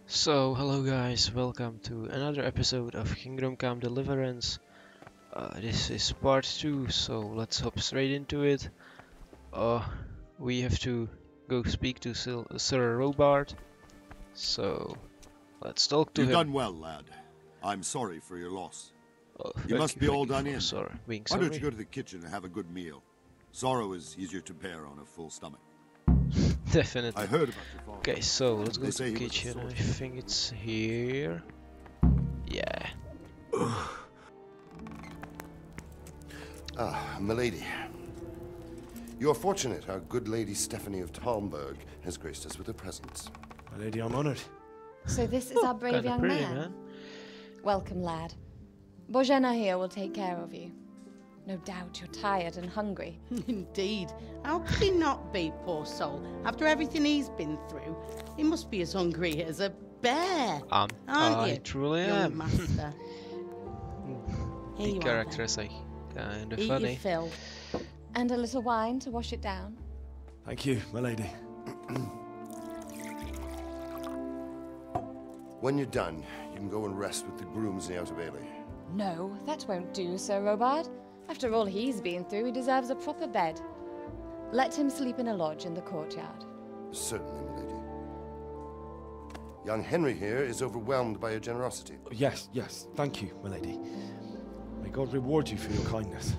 So, hello guys, welcome to another episode of Kingdom Come Deliverance. This is part 2, so let's hop straight into it. We have to go speak to Sir Robard, so let's talk to You've him. done well, lad. I'm sorry for your loss. You Thank must be all thank you done for in. being Why sorry. don't you go to the kitchen and have a good meal? Sorrow is easier to bear on a full stomach. Definitely. I heard about your father. Okay, so let's go They to say the he was a kitchen. I soldier. think it's here. Yeah. Ah, milady. You are fortunate our good lady Stephanie of Talmberg has graced us with her presence. My lady, I'm honored. So this is our brave Kinda young pretty, man. Welcome, lad. Bojena here will take care of you. No doubt you're tired and hungry. Indeed. How could he not be, poor soul? After everything he's been through, he must be as hungry as a bear. Aren't I you, truly young am. master? Here The you are, characters are kinda then. Eat funny. your fill. And a little wine to wash it down. Thank you, my lady. When you're done, you can go and rest with the grooms in the outer bailey. No, that won't do, Sir Robard. After all he's been through, he deserves a proper bed. Let him sleep in a lodge in the courtyard. Certainly, milady. Young Henry here is overwhelmed by your generosity. Yes, thank you, my lady. May God reward you for your kindness.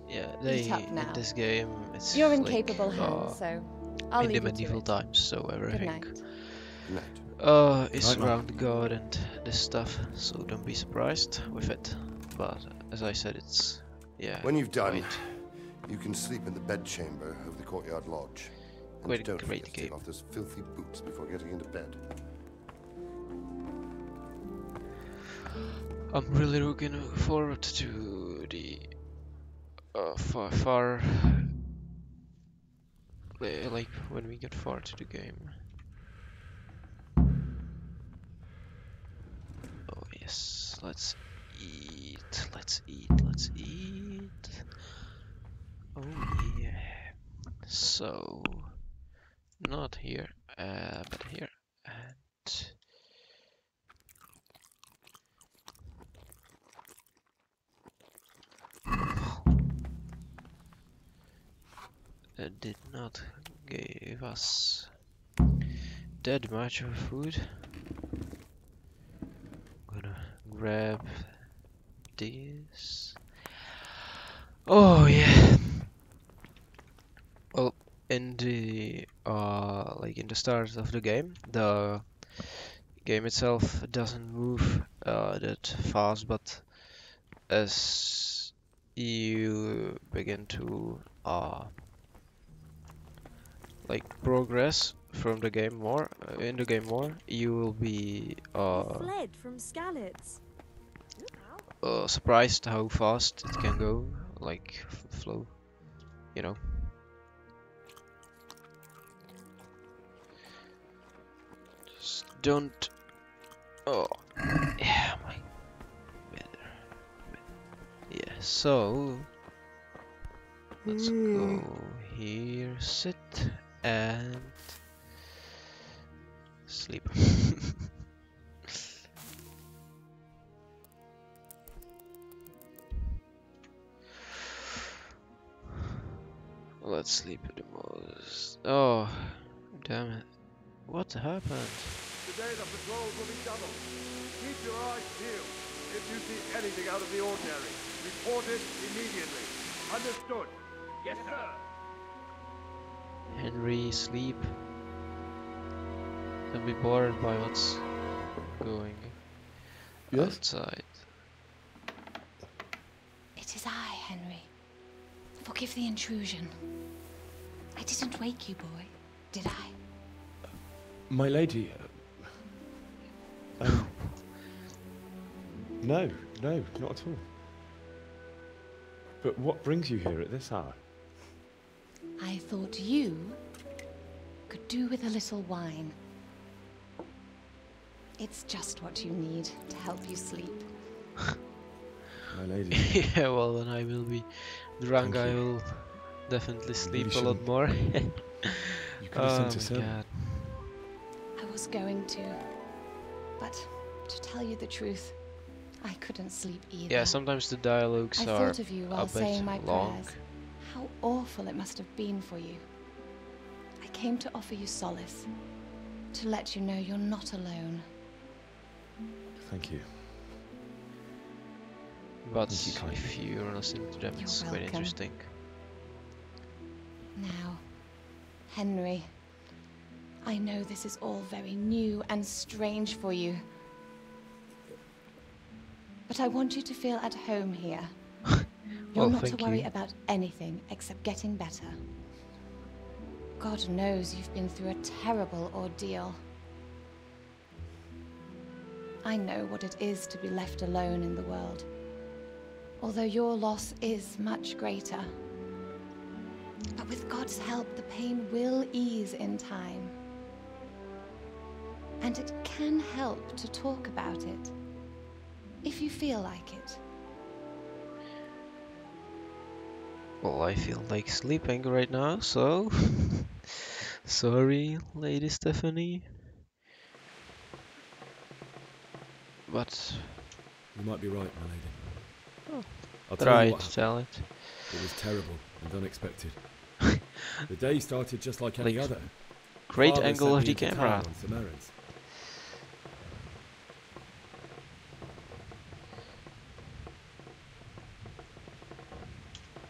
Yeah, Eat up now. in this game, it's You're in like, capable hands, so I'll in leave the you to medieval it. times, so Good everything night. Good night. is Night, man. around God and this stuff, so don't be surprised with it. But as I said, it's When you've done, quite, you can sleep in the bedchamber of the courtyard lodge. And quite a don't great forget to game. take off those filthy boots before getting into bed. I'm really looking forward to the far like when we get far to the game. Oh yes, let's eat, let's eat, let's eat. Oh yeah. So not here, but here, and that did not give us that much of food. I'm gonna grab this. Oh yeah. Well, in the like in the start of the game, the game itself doesn't move that fast, but as you begin to like progress from the game more in the game more, you will be Fled from Skalitz. surprised how fast it can go, like flow, you know. Just don't. Oh, yeah, my better. Yeah, so let's go here, sit and sleep. Let's sleep the most. Oh, damn it. What happened? Today the patrols will be doubled. Keep your eyes peeled. If you see anything out of the ordinary, report it immediately. Understood? Yes, sir. Henry, sleep. Don't be bothered by what's going outside. It is I, Henry. Forgive the intrusion. I didn't wake you, boy, did I? My lady, no, not at all. But what brings you here at this hour? I thought you could do with a little wine. It's just what you need to help you sleep. My lady. Yeah, well, when I will be drunk, Thank I you. will definitely sleep really a lot shouldn't. more. You could have Oh sent a my servant. god. I was going to, But to tell you the truth, I couldn't sleep either. Yeah, sometimes the dialogues I are thought of you a while bit saying my long. prayers. How awful it must have been for you. I came to offer you solace, to let you know you're not alone. Thank you. But Thank you, Kai. if you're listening to them, You're it's quite welcome. interesting. Now, Henry, I know this is all very new and strange for you. But I want you to feel at home here. You're Well, not to thank worry you. about anything except getting better. God knows you've been through a terrible ordeal. I know what it is to be left alone in the world. Although your loss is much greater. But with God's help, the pain will ease in time. And it can help to talk about it, if you feel like it. Well, I feel like sleeping right now, so sorry, Lady Stephanie. But You might be right, my lady. Oh, I'll tell you try what to happened. tell it. It was terrible and unexpected. The day started just like any Like, other. Great Father angle sent of me the into camera. town on some errands.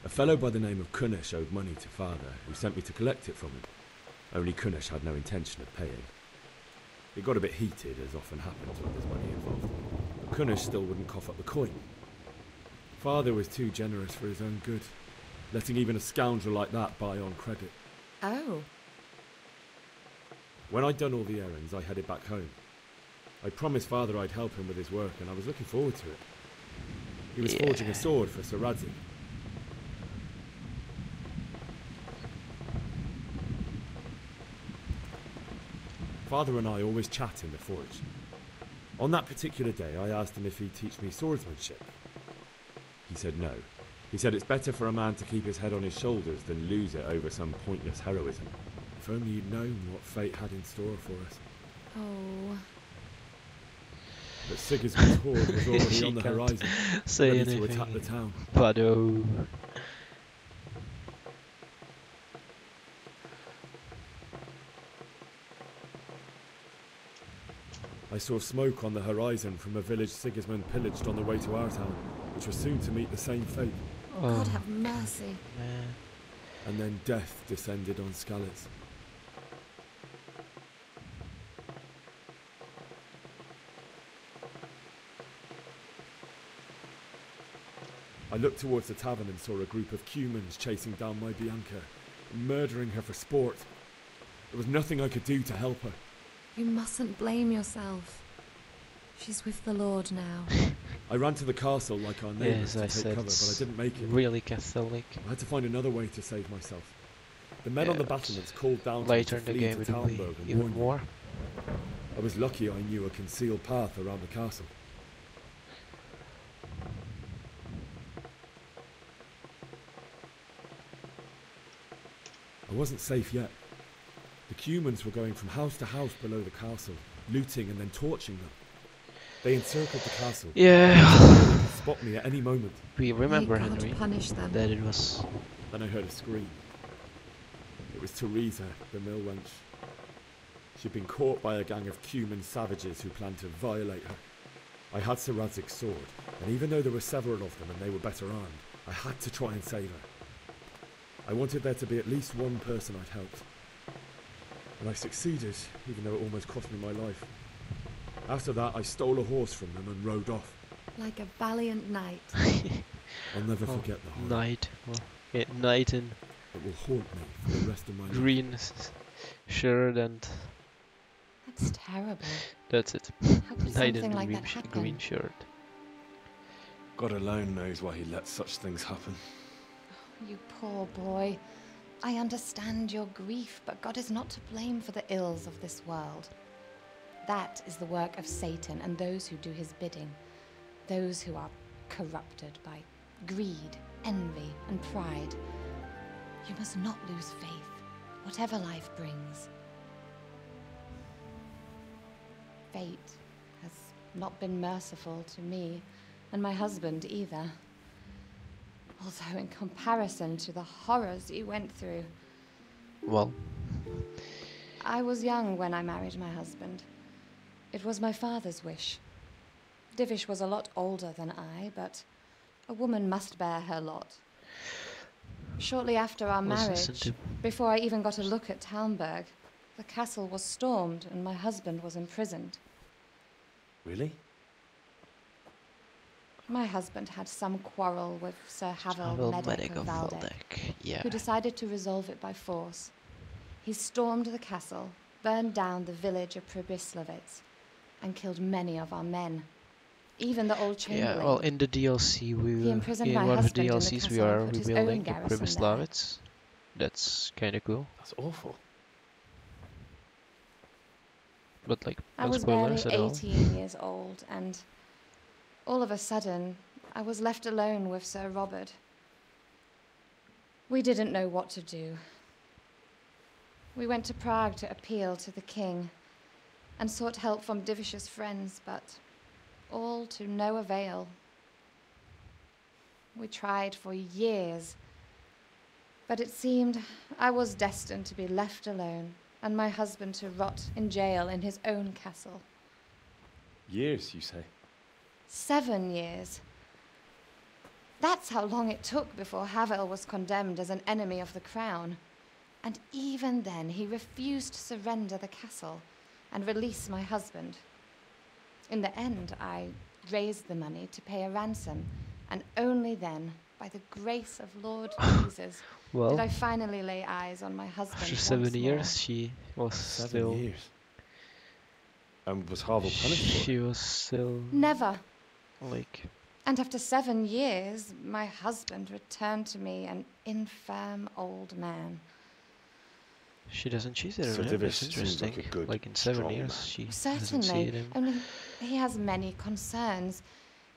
A fellow by the name of Kunnish owed money to Father, who sent me to collect it from him. Only Kunnish had no intention of paying. It got a bit heated, as often happens when there's money involved. But Kunnish still wouldn't cough up the coin. Father was too generous for his own good, letting even a scoundrel like that buy on credit. Oh. When I'd done all the errands, I headed back home. I promised Father I'd help him with his work, and I was looking forward to it. He was forging a sword for Sir Radzik. Father and I always chat in the forge. On that particular day, I asked him if he'd teach me swordsmanship. He said no. He said it's better for a man to keep his head on his shoulders than lose it over some pointless heroism. If only you'd known what fate had in store for us. Oh. But Sigismund's horde was already She on the can't horizon, say ready to anything. attack the town. But oh. I saw smoke on the horizon from a village Sigismund pillaged on the way to our town, which was soon to meet the same fate. God have mercy. Man. And then death descended on Skalitz. I looked towards the tavern and saw a group of Cumans chasing down my Bianca, murdering her for sport. There was nothing I could do to help her. You mustn't blame yourself. She's with the Lord now. I ran to the castle like our neighbours Yes, I to take said cover, but I it's didn't make it. really Catholic. I had to find another way to save myself. The men on the battlements called down to Later me in to the flee game, to it will be Talmberg and even warn me. more. I was lucky I knew a concealed path around the castle. I wasn't safe yet. The Cumans were going from house to house below the castle, looting and then torching them. They encircled the castle. Yeah. They could spot me at any moment. We remember, May God Henry, punish them. that it was... Then I heard a scream. It was Teresa, the mill wench. She'd been caught by a gang of Cuman savages who planned to violate her. I had Sir Radzig's sword, and even though there were several of them and they were better armed, I had to try and save her. I wanted there to be at least one person I'd helped. And I succeeded, even though it almost cost me my life. After that, I stole a horse from them and rode off. Like a valiant knight. I'll never forget the horror. Knight. Well, yeah, knight in It will haunt me for the rest of my life. green shirt and That's terrible. that's it. How could Knight something in like green, that happen? green shirt. God alone knows why he lets such things happen. You poor boy. I understand your grief, but God is not to blame for the ills of this world. That is the work of Satan and those who do his bidding. Those who are corrupted by greed, envy, and pride. You must not lose faith, whatever life brings. Fate has not been merciful to me, and my husband either. Although in comparison to the horrors you went through. Well, I was young when I married my husband. It was my father's wish. Divish was a lot older than I, but a woman must bear her lot. Shortly after our marriage, before I even got a look at Talmberg, the castle was stormed and my husband was imprisoned. Really? My husband had some quarrel with Sir Havel Medic of Valdek, yeah. who decided to resolve it by force. He stormed the castle, burned down the village of Pribyslavitz, and killed many of our men. Even the old chamberlain. Yeah, well, in the DLC, in one of the DLCs we are rebuilding the Pribyslavitz. That's kind of cool. That's awful. But like, I was barely 18 years old, and all of a sudden, I was left alone with Sir Robert. We didn't know what to do. We went to Prague to appeal to the king, and sought help from Divish's friends, but all to no avail. We tried for years, but it seemed I was destined to be left alone, and my husband to rot in jail in his own castle. Years, you say? 7 years. That's how long it took before Havel was condemned as an enemy of the crown. And even then, he refused to surrender the castle and release my husband. In the end, I raised the money to pay a ransom, and only then, by the grace of Lord Jesus, did I finally lay eyes on my husband. After 7 years, she was 7 years. And was Havel punished for it? She was still... Never. Like... And after 7 years, my husband returned to me an infirm old man. She doesn't cheat it, So right? Divish That's interesting. seems like a good, like in 7 strong years, man. she hasn't seen Certainly, him. only he has many concerns.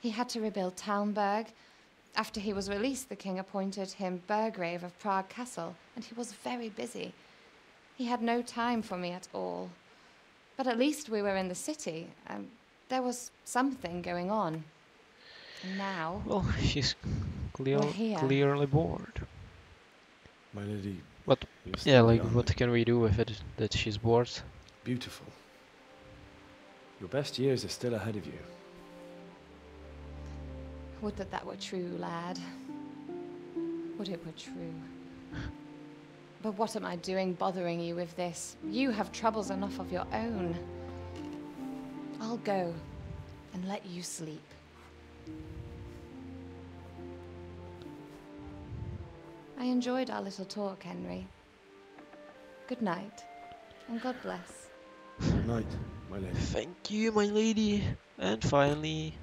He had to rebuild Talmberg. After he was released, the king appointed him Burgrave of Prague Castle, and he was very busy. He had no time for me at all. But at least we were in the city. There was something going on. And now... Well, she's here. clearly bored. My lady... But, you're still yeah, like, young. what can we do with it that she's bored? Beautiful. Your best years are still ahead of you. Would that that were true, lad. Would it were true. But what am I doing bothering you with this? You have troubles enough of your own. I'll go and let you sleep. I enjoyed our little talk, Henry. Good night, and God bless. Good night, my lady. Thank you, my lady. And finally,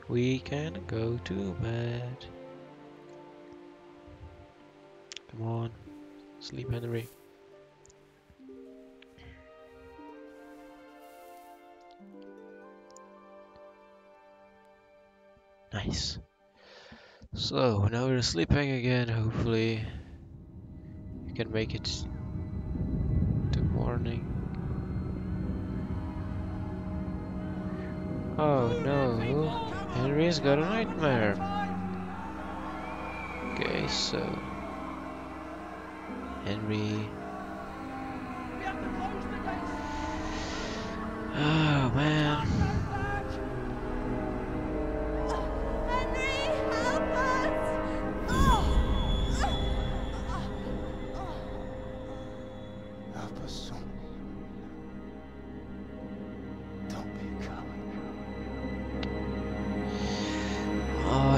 we can go to bed. Come on, sleep, Henry. Nice. So, now we're sleeping again, hopefully we can make it to morning. Oh no, Henry's got a nightmare. Okay, so Henry. Oh man.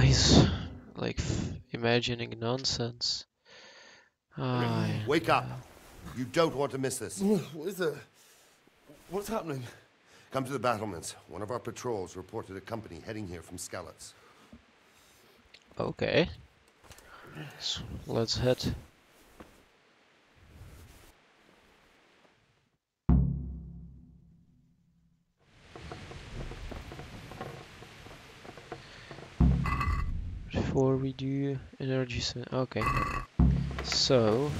He's like imagining nonsense. Wake up! You don't want to miss this. What is it? What's happening? Come to the battlements. One of our patrols reported a company heading here from Skalitz. Okay. So let's head. Before we do energy, okay. So,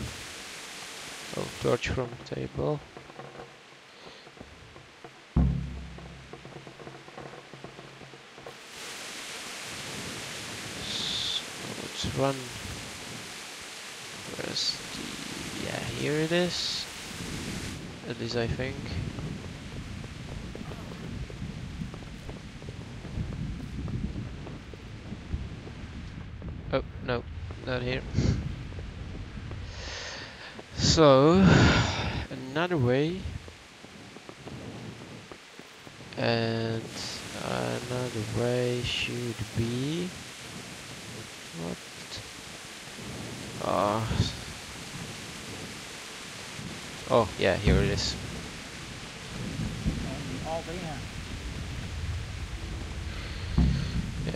torch from table. run. Where's the... yeah, here it is. At least I think. Oh, no, not here. So, another way. And another way should be... what? Oh, yeah, here it is. Yeah,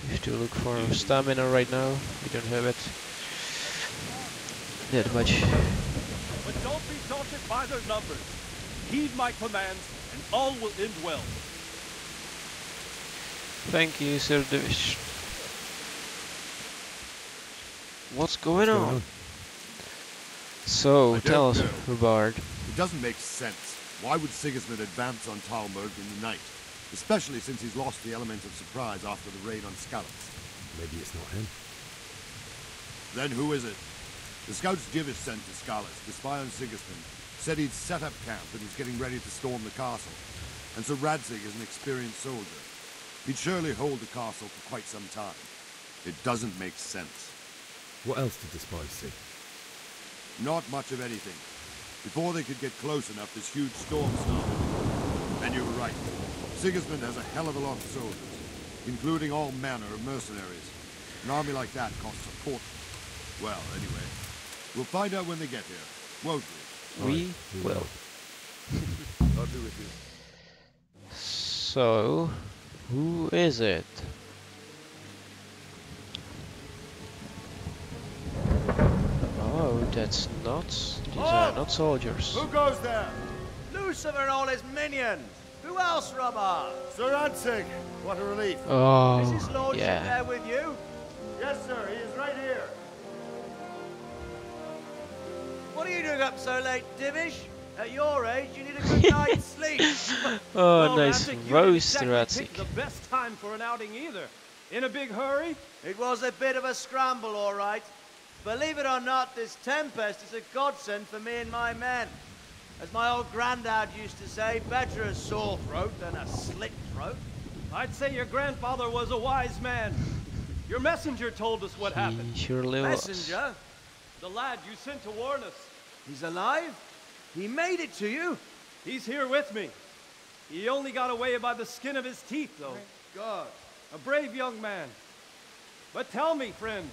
we have to look for stamina right now. We don't have it that much. But don't be daunted by their numbers. Heed my commands, and all will end well. Thank you, Sir Divish. What's going on? So, tell us, Rubard. It doesn't make sense. Why would Sigismund advance on Talmberg in the night? Especially since he's lost the element of surprise after the raid on Skalitz. Maybe it's not him. Then who is it? The scouts Divish sent to Skalitz to spy on Sigismund said he'd set up camp and was getting ready to storm the castle. And Sir Radzig is an experienced soldier. He'd surely hold the castle for quite some time. It doesn't make sense. What else did the spies see? Not much of anything. Before they could get close enough, this huge storm started. And you were right. Sigismund has a hell of a lot of soldiers, including all manner of mercenaries. An army like that costs a fortune. Well, anyway, we'll find out when they get here, won't we? We will. I'll be with you. So, who is it? Oh, that's not. These are not soldiers. Who goes there? Lucifer and all his minions. Who else, Rubber? Sir Radzig, what a relief. Oh, Is his lordship yeah. there with you? Yes, sir. He is right here. What are you doing up so late, Divish? At your age, you need a good night's sleep. Oh, nice roast, Exactly Radzig. the best time for an outing either. In a big hurry? It was a bit of a scramble, all right. Believe it or not, this tempest is a godsend for me and my men. As my old granddad used to say, better a sore throat than a slit throat. I'd say your grandfather was a wise man. Your messenger told us what happened. He surely was. Messenger? The lad you sent to warn us. He's alive? He made it to you? He's here with me. He only got away by the skin of his teeth, though. Thank God. A brave young man. But tell me, friend,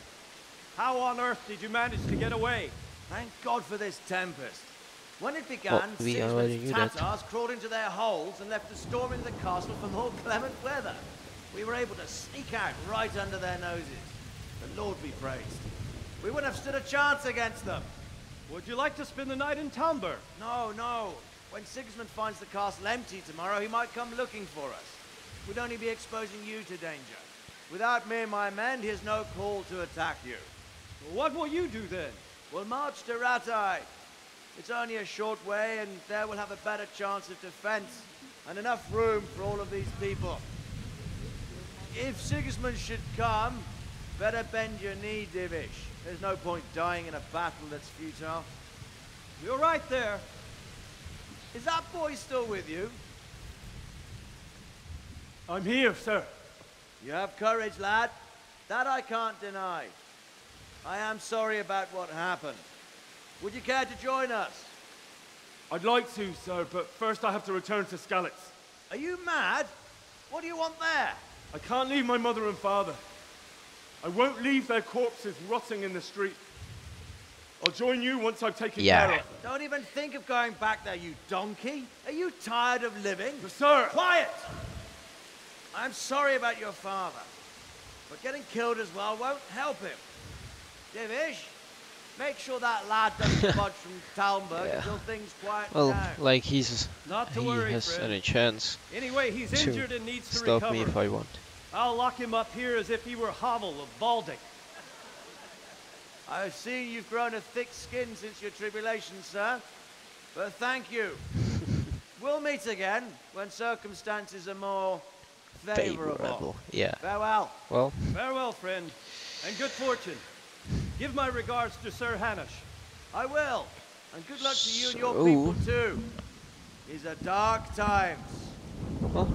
how on earth did you manage to get away? Thank God for this tempest. When it began, we already Sigismund's knew that. Tatars crawled into their holes and left a storm in the castle for more clement weather. We were able to sneak out right under their noses. The Lord be praised. We wouldn't have stood a chance against them. Would you like to spend the night in Talmberg? No, no. When Sigismund finds the castle empty tomorrow, he might come looking for us. We'd only be exposing you to danger. Without me and my men, he has no call to attack you. What will you do then? We'll march to Ratai. It's only a short way, and there we'll have a better chance of defense and enough room for all of these people. If Sigismund should come, better bend your knee, Divish. There's no point dying in a battle that's futile. You're right there. Is that boy still with you? I'm here, sir. You have courage, lad. That I can't deny. I am sorry about what happened. Would you care to join us? I'd like to, sir, but first I have to return to Skalitz. Are you mad? What do you want there? I can't leave my mother and father. I won't leave their corpses rotting in the street. I'll join you once I've taken care of them. Don't even think of going back there, you donkey. Are you tired of living? But sir! Quiet! I'm sorry about your father, but getting killed as well won't help him. Divish, make sure that lad doesn't budge from Talmberg until things quieten Well, down. like he has friend. any chance Anyway, he's to injured and needs to stop recover. me if I want. I'll lock him up here as if he were Havel of Baldic. I've seen you've grown a thick skin since your tribulation, sir. But thank you. We'll meet again when circumstances are more favorable. Yeah. Farewell. Well. Farewell, friend. And good fortune. Give my regards to Sir Hanush. I will. And good luck to you and your people too. These are dark times. Well,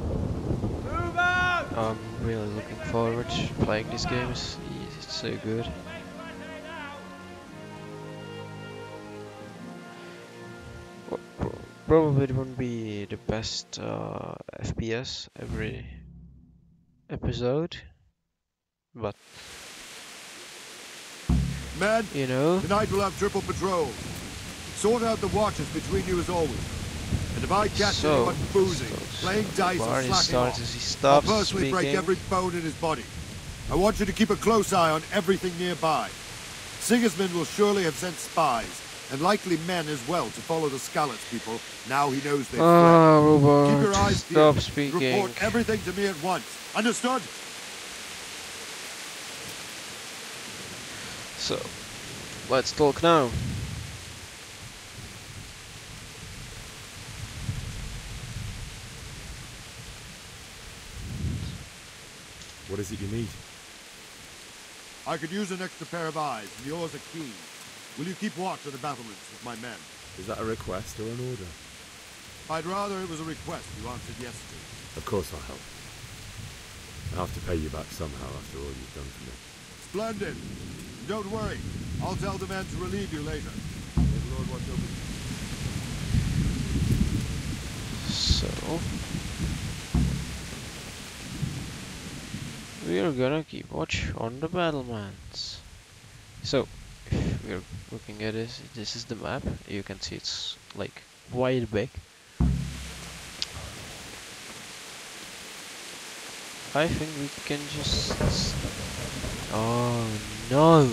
Move out! I'm really looking forward to playing these games. It's so good. Probably it won't be the best FPS every episode, but Men, you know, tonight we'll have triple patrol. Sort out the watches between you as always. And if I catch anyone boozing, playing dice or slacking off, I'll personally break every bone in his body. I want you to keep a close eye on everything nearby. Sigismund will surely have sent spies, and likely men as well, to follow the Skalitz people. Now he knows they've fled. Robert, Keep your eyes stop peeled. speaking. Report everything to me at once. Understood? So, let's talk now. What is it you need? I could use an extra pair of eyes, and yours are keen. Will you keep watch on the battlements with my men? Is that a request or an order? I'd rather it was a request you answered yes to. Of course I'll help. I'll have to pay you back somehow after all you've done for me. Splendid. Don't worry. I'll tell the men to relieve you later. May the Lord watch over you. So, we are gonna keep watch on the battlements. So, if we're looking at this, this is the map. You can see it's like wide big. I think we can just... Oh no!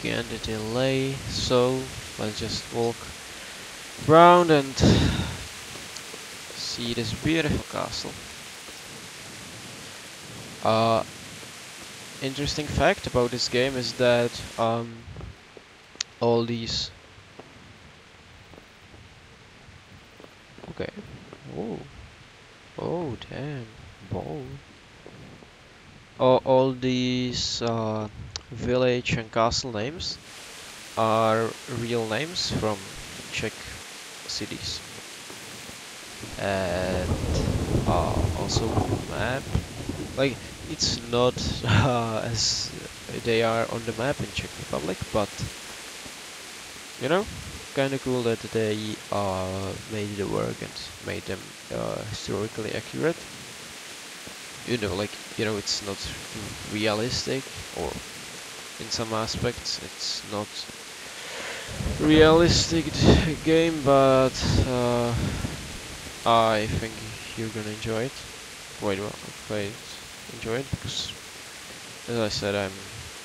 Again the delay, so let's just walk around and see this beautiful castle. Interesting fact about this game is that all these... Okay. Oh damn. Ball. All these village and castle names are real names from Czech cities. And also map. Like, it's not as they are on the map in Czech Republic, but you know, kind of cool that they made the work and made them historically accurate. You know, like, you know, it's not realistic, or in some aspects it's not realistic game, but I think you're gonna enjoy it quite well. Quite enjoy it because, as I said,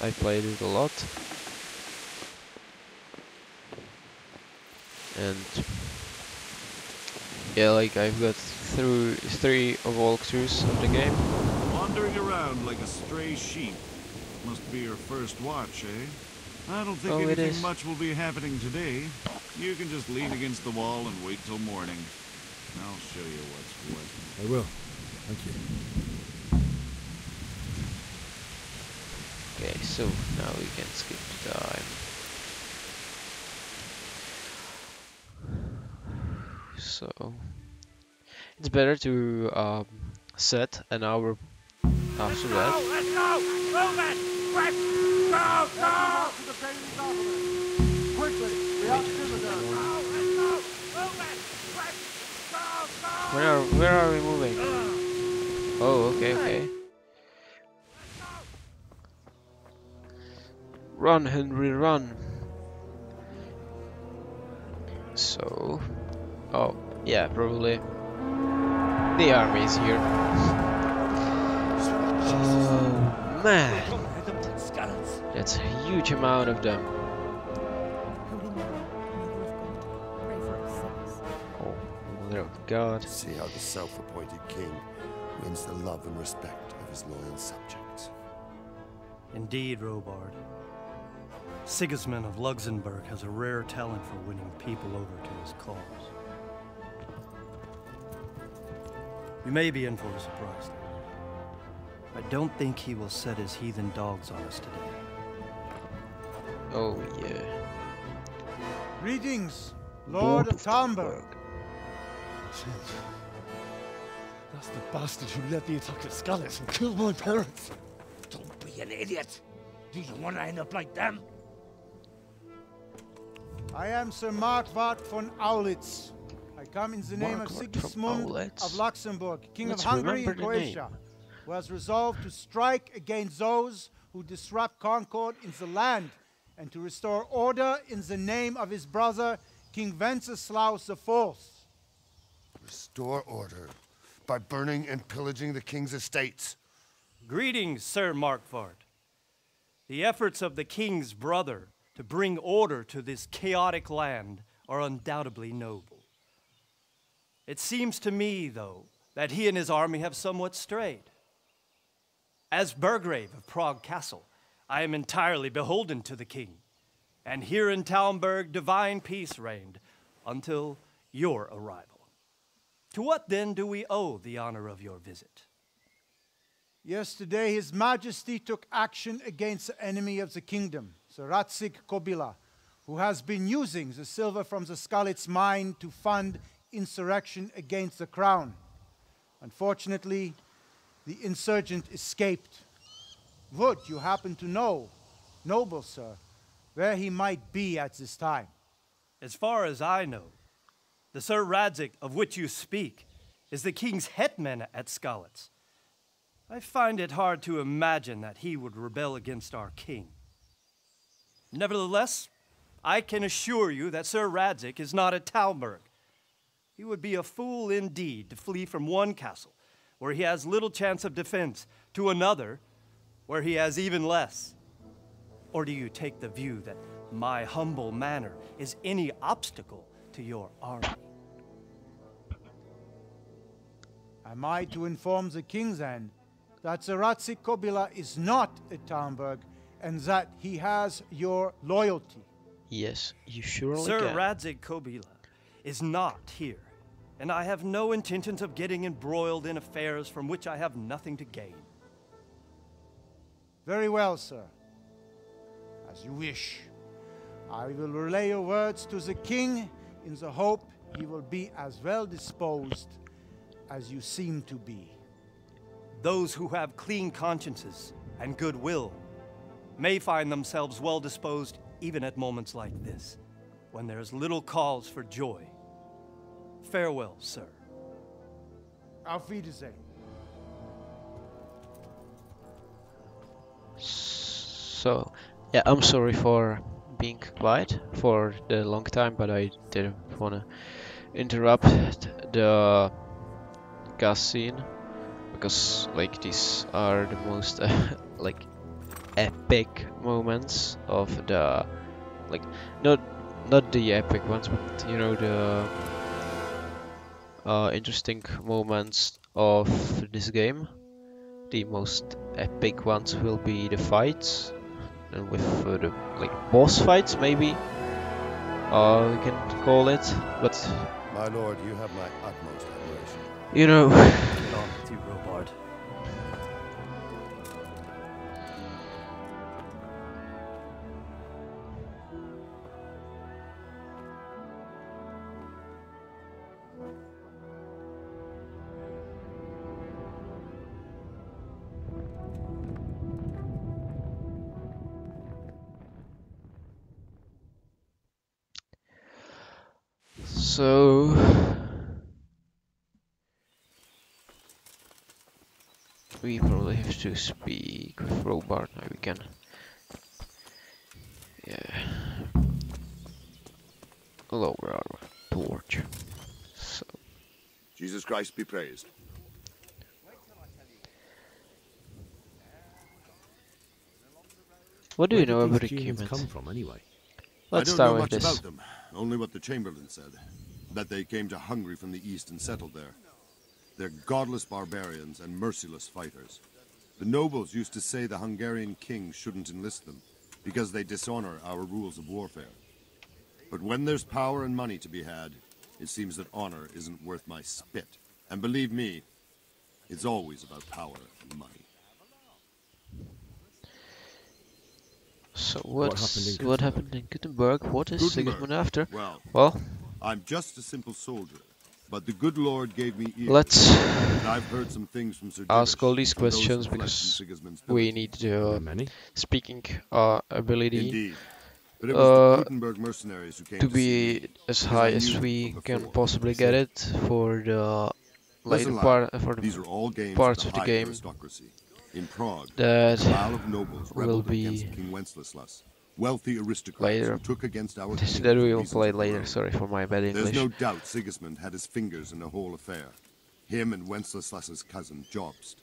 I played it a lot, and yeah, like I've got through 3 walkthroughs of the game. Wandering around like a stray sheep. Must be your first watch, eh? I don't think anything much will be happening today. You can just lean against the wall and wait till morning. I'll show you what's what. I will. Thank you. Okay, so now we can skip time. So it's better to set an hour after that. Let's go! Move it! Quick! Go! Go! Quickly! We have to do the Let's go! Move it! Quick! Go! Go! Where are we moving? Oh, okay. Run, Henry, run! So, oh yeah, probably the army is here. Oh man, that's a huge amount of them. Oh, mother of God. See how the self-appointed king wins the love and respect of his loyal subjects. Indeed, Robard. Sigismund of Luxembourg has a rare talent for winning people over to his cause. You may be in for a surprise. I don't think he will set his heathen dogs on us today. Oh, yeah. Greetings, Lord of Talmberg. That's the bastard who led the attack at Skalitz and killed my parents. Don't be an idiot. Do you want to end up like them? I am Sir Markwart von Aulitz. I come in the name of Sigismund of Luxembourg, King of Hungary and Croatia, who has resolved to strike against those who disrupt concord in the land and to restore order in the name of his brother, King Wenceslaus IV. Restore order by burning and pillaging the king's estates. Greetings, Sir Markwart. The efforts of the king's brother to bring order to this chaotic land are undoubtedly noble. It seems to me, though, that he and his army have somewhat strayed. As Burgrave of Prague Castle, I am entirely beholden to the king, and here in Talmberg divine peace reigned until your arrival. To what then do we owe the honor of your visit? Yesterday, His Majesty took action against the enemy of the kingdom, Sir Radzig Kobyla, who has been using the silver from the Skalitz mine to fund insurrection against the crown. Unfortunately, the insurgent escaped. Would you happen to know, noble sir, where he might be at this time? As far as I know, the Sir Radzig of which you speak is the king's hetman at Skalitz. I find it hard to imagine that he would rebel against our king. Nevertheless, I can assure you that Sir Radzig is not at Talmberg. He would be a fool indeed to flee from one castle, where he has little chance of defense, to another, where he has even less. Or do you take the view that my humble manner is any obstacle to your army? Am I to inform the king then that Sir Radzig Kobyla is not at Talmberg and that he has your loyalty? Yes, you surely Sir can. Radzig Kobyla is not here, and I have no intentions of getting embroiled in affairs from which I have nothing to gain. Very well, sir. As you wish. I will relay your words to the king in the hope he will be as well disposed as you seem to be. Those who have clean consciences and goodwill may find themselves well disposed even at moments like this, when there is little cause for joy. Farewell, sir. Auf Wiedersehen. So, yeah, I'm sorry for being quiet for the long time, but I didn't want to interrupt the cutscene because, like, these are the most like epic moments of the, like, not the epic ones, but you know, the interesting moments of this game. The most epic ones will be the fights, and with the like boss fights, maybe we can call it. But my lord, you have my utmost admiration. You know. Get on with you, Robard. So we probably have to speak with Robard. Now we can, yeah, lower our torch. So Jesus Christ be praised. what do you know about the humans humans? come from anyway? Let's I don't start know with much this. about them, only what the Chamberlain said, that they came to Hungary from the east and settled there. They're godless barbarians and merciless fighters. The nobles used to say the Hungarian king shouldn't enlist them, because they dishonor our rules of warfare. But when there's power and money to be had, it seems that honor isn't worth my spit. And believe me, it's always about power and money. So what happened in Gutenberg? What is Sigismund after? Well, I'm just a simple soldier, but the good Lord gave me ears. Let's and I've heard some things from Sir ask all these and those questions who fled because from Sigismund's we village. need speaking ability. Indeed. But it was the Gutenberg mercenaries who came to to see be me, as because high I as knew we from can before. possibly get it for the later Listen, part lad, for these the are all games parts of of the high game aristocracy. In Prague, that a cabal of nobles will rebelled be against King Wenceslas, wealthy aristocrats later. who took against our This king that for we will reasons play of their later. own. Sorry for my bad English. There's no doubt Sigismund had his fingers in the whole affair. Him and Wenceslas's cousin, Jobst.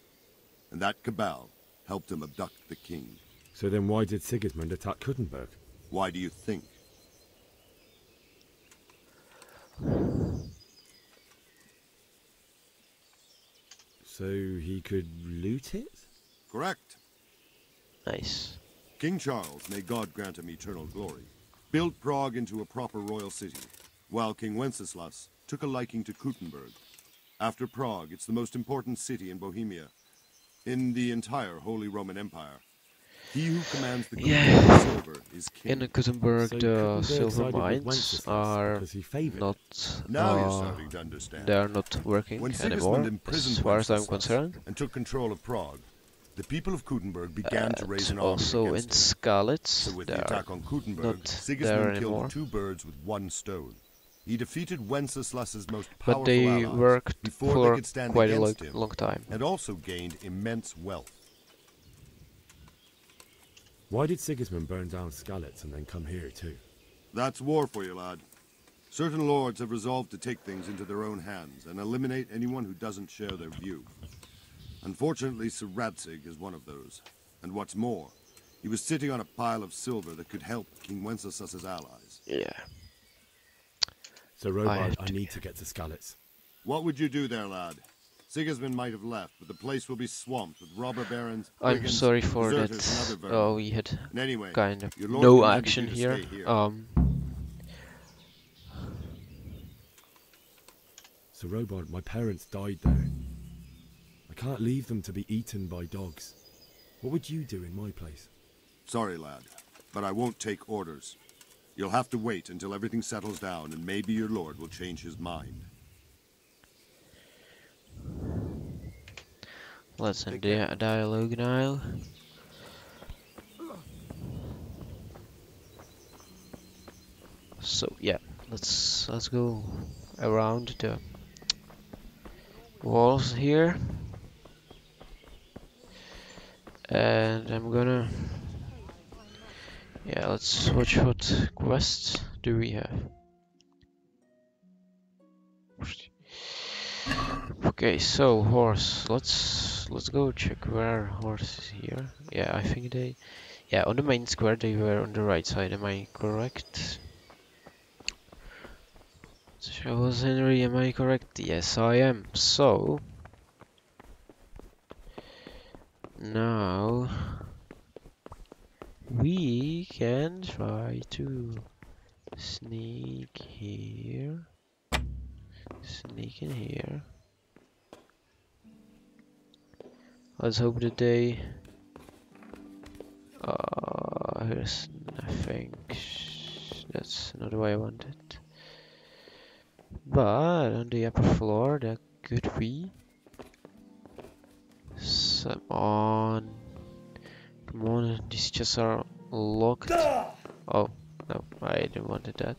And that cabal helped him abduct the king. So then why did Sigismund attack Gutenberg? Why do you think? So he could loot it? Correct. Nice. King Charles, may God grant him eternal glory, built Prague into a proper royal city, while King Wenceslas took a liking to Gutenberg. After Prague, it's the most important city in Bohemia, in the entire Holy Roman Empire. He who commands the silver is king. In Gutenberg, So the Gutenberg silver sided with mines Wenceslas are because he favoured not. Now you're starting to understand. They are not working When anymore, Sigismund imprisoned as far as I'm Wenceslas concerned. and took control of Prague, the people of Gutenberg began to raise an army Also in against him. Skalitz, So with they the are attack on Gutenberg, not there Sigismund anymore. killed two birds with one stone. He defeated Wenceslas's most powerful But they allies worked before for they could stand quite a against him, long time. and also gained immense wealth. Why did Sigismund burn down Skalitz and then come here too? That's war for you, lad. Certain lords have resolved to take things into their own hands and eliminate anyone who doesn't share their view. Unfortunately, Sir Radzig is one of those. And what's more, he was sitting on a pile of silver that could help King Wenceslas's allies. Yeah. So Robard, I need to get to Skalitz. What would you do there, lad? Sigismund might have left, but the place will be swamped with robber barons, I'm brigands, sorry for deserters, that. and other vermin. We had And anyway, kind of your lord no commanded action you to here. stay here. So Robard, my parents died there. I can't leave them to be eaten by dogs. What would you do in my place? Sorry, lad, but I won't take orders. You'll have to wait until everything settles down, and maybe your lord will change his mind. Let's end the dialogue now. So yeah, let's go around the walls here, and I'm gonna let's watch what quests do we have. Okay, so horse. Let's go check where horse is here. Yeah, I think on the main square they were on the right side. Am I correct? Charles Henry, am I correct? Yes, I am. So now we can try to sneak here, sneak in here. Let's hope that they... here's nothing. That's not the way I want it. But on the upper floor, there could be some on. Come on, these chests are locked. Oh, no, I didn't want that.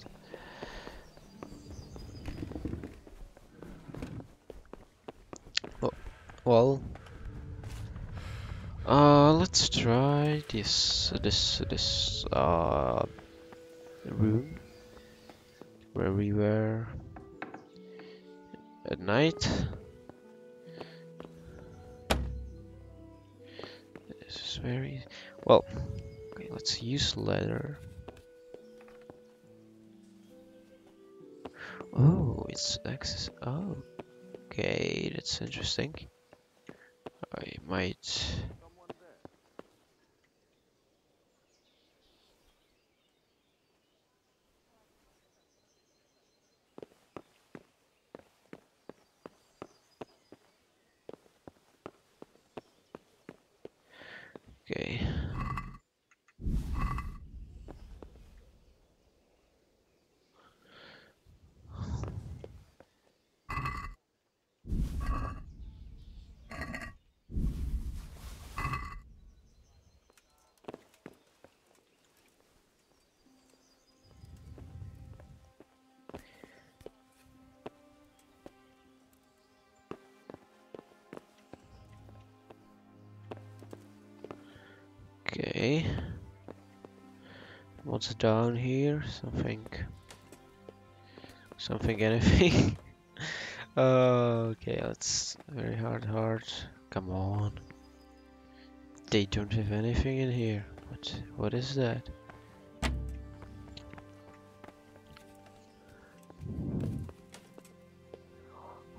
Oh, well. Let's try this room where we were at night. This is very well. Okay, let's use leather. Oh, it's access. Oh, okay, that's interesting. I might. Okay. Okay. What's down here? Something, anything? Okay, that's very hard. Come on. They don't have anything in here. What is that?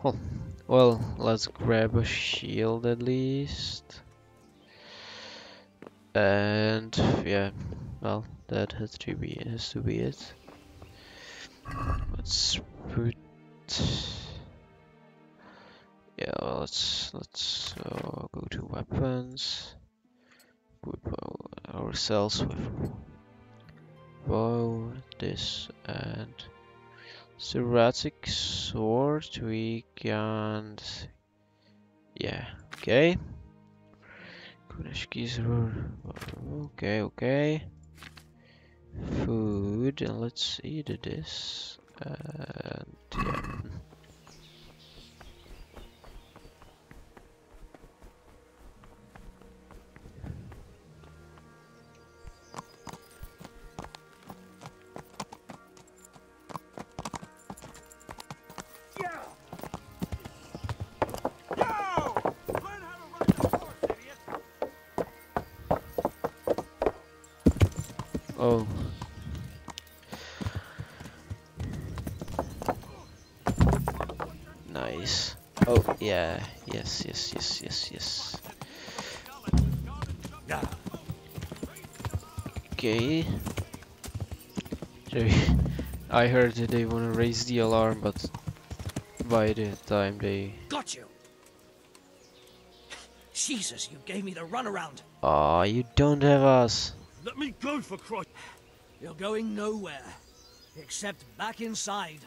Oh, well, let's grab a shield at least. And yeah, well, that has to be it. Let's put. Yeah, well, let's go to weapons. Equip ourselves with bow, this, and Serratic sword. We can't. Yeah, okay. Okay. Food, and let's eat this. And yeah. Oh. Nice. Oh, yeah. Yes. Okay. I heard that they want to raise the alarm, but by the time they... Got you! Jesus, you gave me the runaround! Aw, you don't have us! Let me go, for Christ! You're going nowhere, except back inside.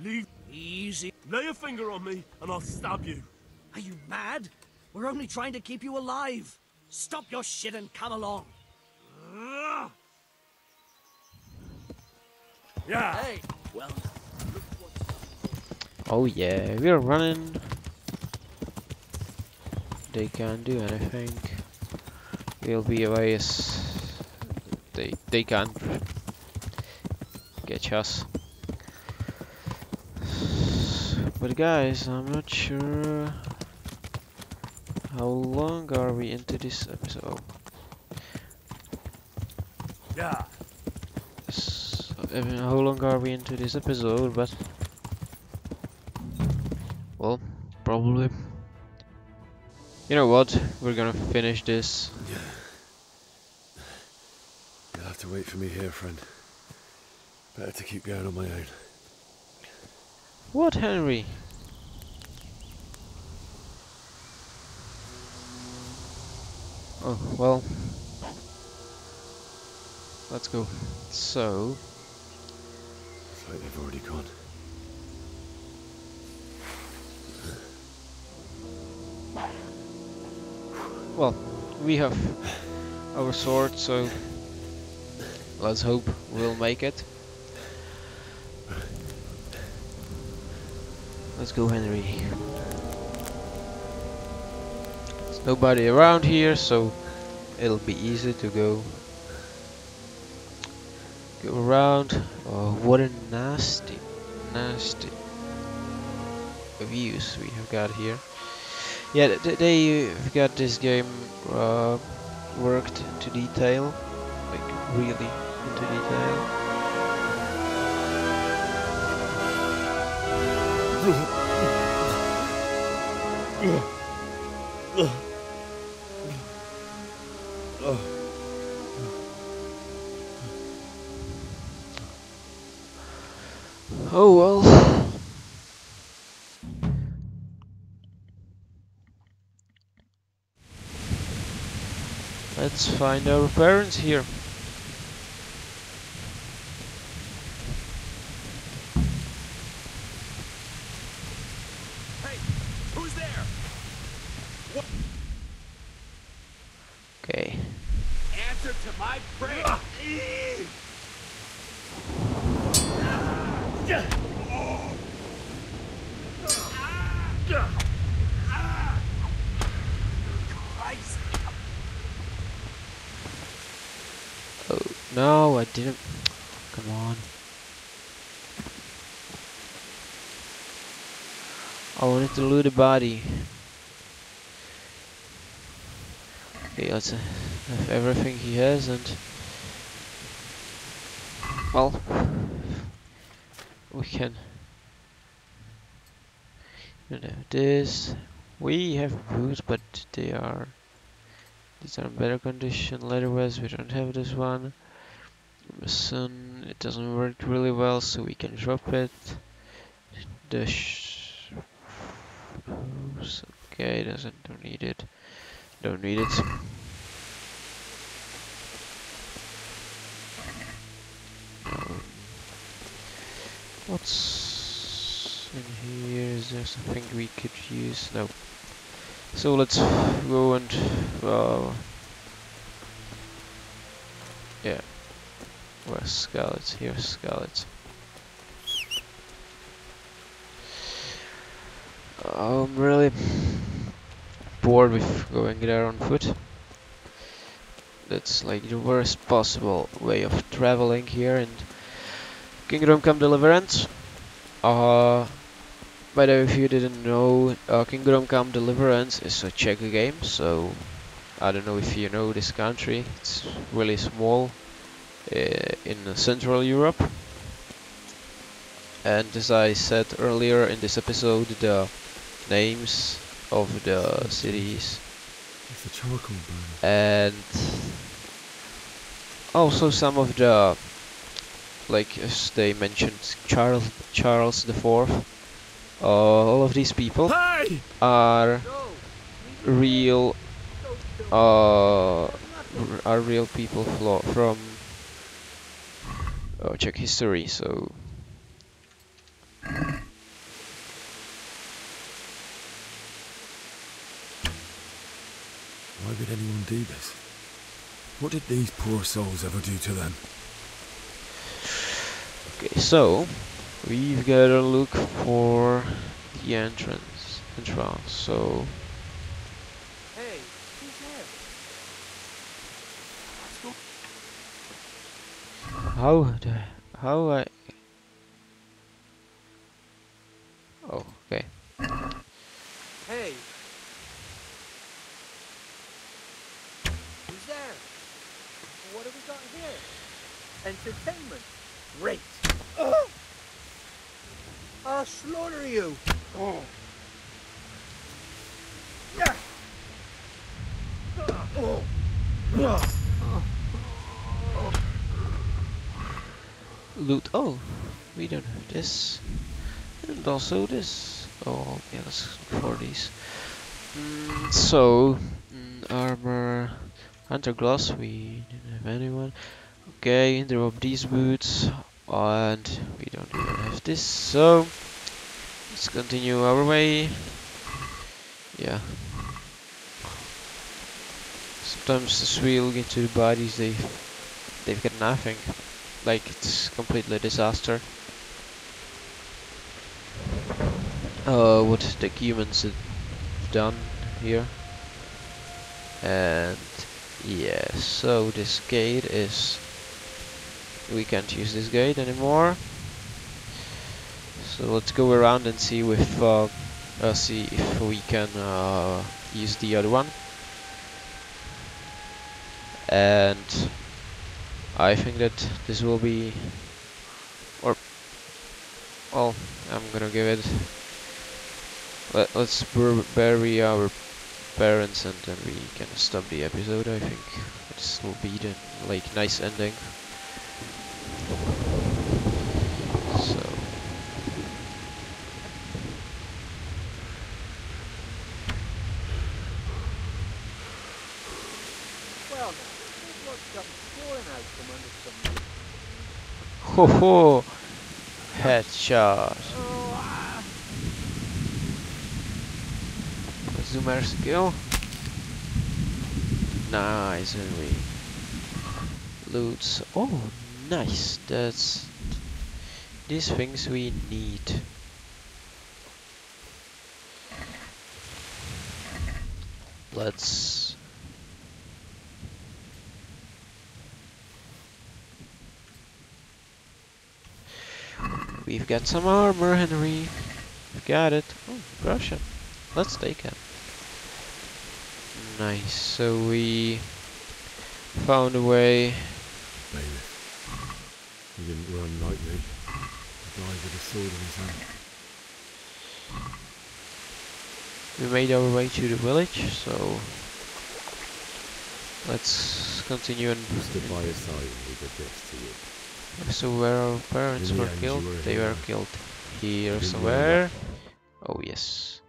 Leave. Easy. Lay a finger on me, and I'll stab you. Are you mad? We're only trying to keep you alive. Stop your shit and come along. Yeah. Hey, well. Oh yeah, we're running. They can't do anything. We'll be away as they can't catch us. But guys, I'm not sure how long are we into this episode. Yeah. I mean, how long are we into this episode? But well, probably. You know what? We're gonna finish this. Yeah. You'll have to wait for me here, friend. Better to keep going on my own. What, Henry? Oh, well. Let's go. So... It's like they've already gone. Well, we have our sword, so let's hope we'll make it. Let's go, Henry. There's nobody around here, so it'll be easy to go around. Oh, what a nasty views we have got here. Yeah, they've got this game worked into detail, like really into detail. Oh well. Let's find our parents here. Hey, who's there? What? Okay. Answer to my prayer. didn't... Come on. I wanted to loot the body. Okay, let's have everything he has and... Well... We can... We don't have this. We have boots, but they are... These are in better condition. Leather vest, we don't have this one. The sun, it doesn't work really well, so we can drop it. The okay, don't need it. Don't need it. What's in here? Is there something we could use? No. So let's go and yeah. Where's Skalitz? Here's Skalitz. I'm really bored with going there on foot. That's like the worst possible way of traveling here in Kingdom Come Deliverance. By the way, if you didn't know, Kingdom Come Deliverance is a Czech game, so I don't know if you know this country. It's really small in Central Europe. And as I said earlier in this episode, the names of the cities it's a charcoal burner. And also some of the, like as they mentioned, Charles the IV. All of these people are real people from Czech history. So why would anyone do this? What did these poor souls ever do to them? okay, so we've got to look for the entrance. So Hey, who's there? how I... Oh, okay. Hey. Who's there? What have we got here? Entertainment. Great. I'll slaughter you. Oh. Yeah. Oh. Loot. Oh, we don't have this. And also this. Oh, okay, let's look for these. Armor. Hunter gloss, we didn't have anyone. Okay, drop these boots. And we don't even have this, so let's continue our way. Yeah. Sometimes as we look into the bodies, they've got nothing. Like it's completely disaster. What the humans have done here. And yeah, so this gate is... We can't use this gate anymore. So let's go around and see if we can use the other one. And I think that this will be, or well, I'm gonna give it. Let's bury our parents and then we can stop the episode. I think this will be the nice ending. So Well, this looks got pouring out from under some. ho ho, headshot. Zoomer skill. Nice, and we loots. Oh, nice. That's these things we need. Let's we've got some armor, Henry. We got it. Oh, Russian. Let's take him. Nice. So we found a way. Maybe. He didn't run like me. He died with a sword in his hand. We made our way to the village, so let's continue and stood by his side and we did this to you. So where our parents were killed, they were killed here somewhere. Oh yes.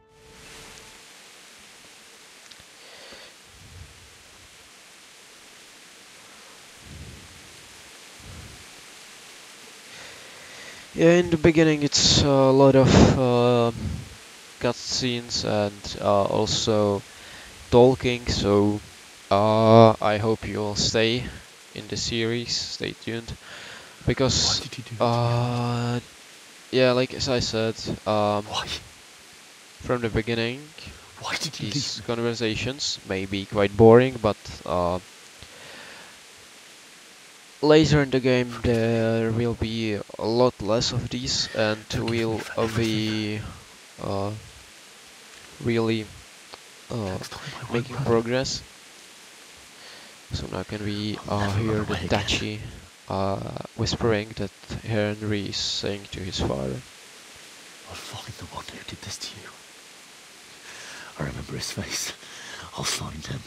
Yeah, in the beginning it's a lot of cutscenes and also talking, so I hope you'll stay in the series, stay tuned, because yeah, like as I said, from the beginning, these conversations may be quite boring, but later in the game there will be a lot less of these, and we'll be really making progress. So now can we hear the Dachi whispering that Henry is saying to his father. I'll find the one who did this to you. I remember his face. I'll find him.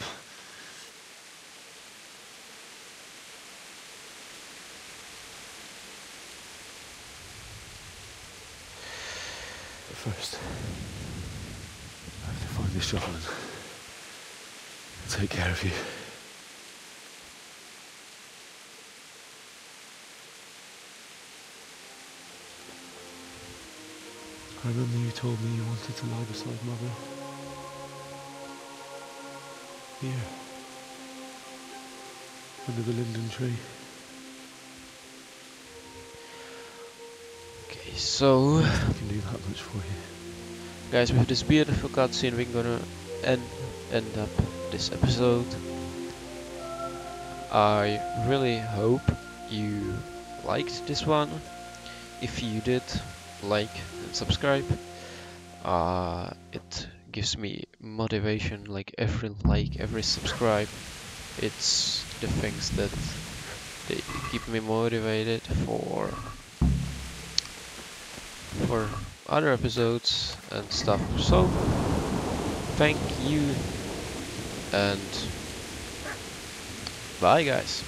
But first, I have to find this shovel and take care of you. I remember you told me you wanted to lie beside Mother. Here. Under the linden tree. Okay, so I can do that much for you. Guys, with this beautiful cutscene we're gonna end up this episode. I really hope you liked this one. If you did, like and subscribe. It gives me motivation, like every subscribe. It's the things that they keep me motivated for other episodes and stuff. So thank you and bye guys.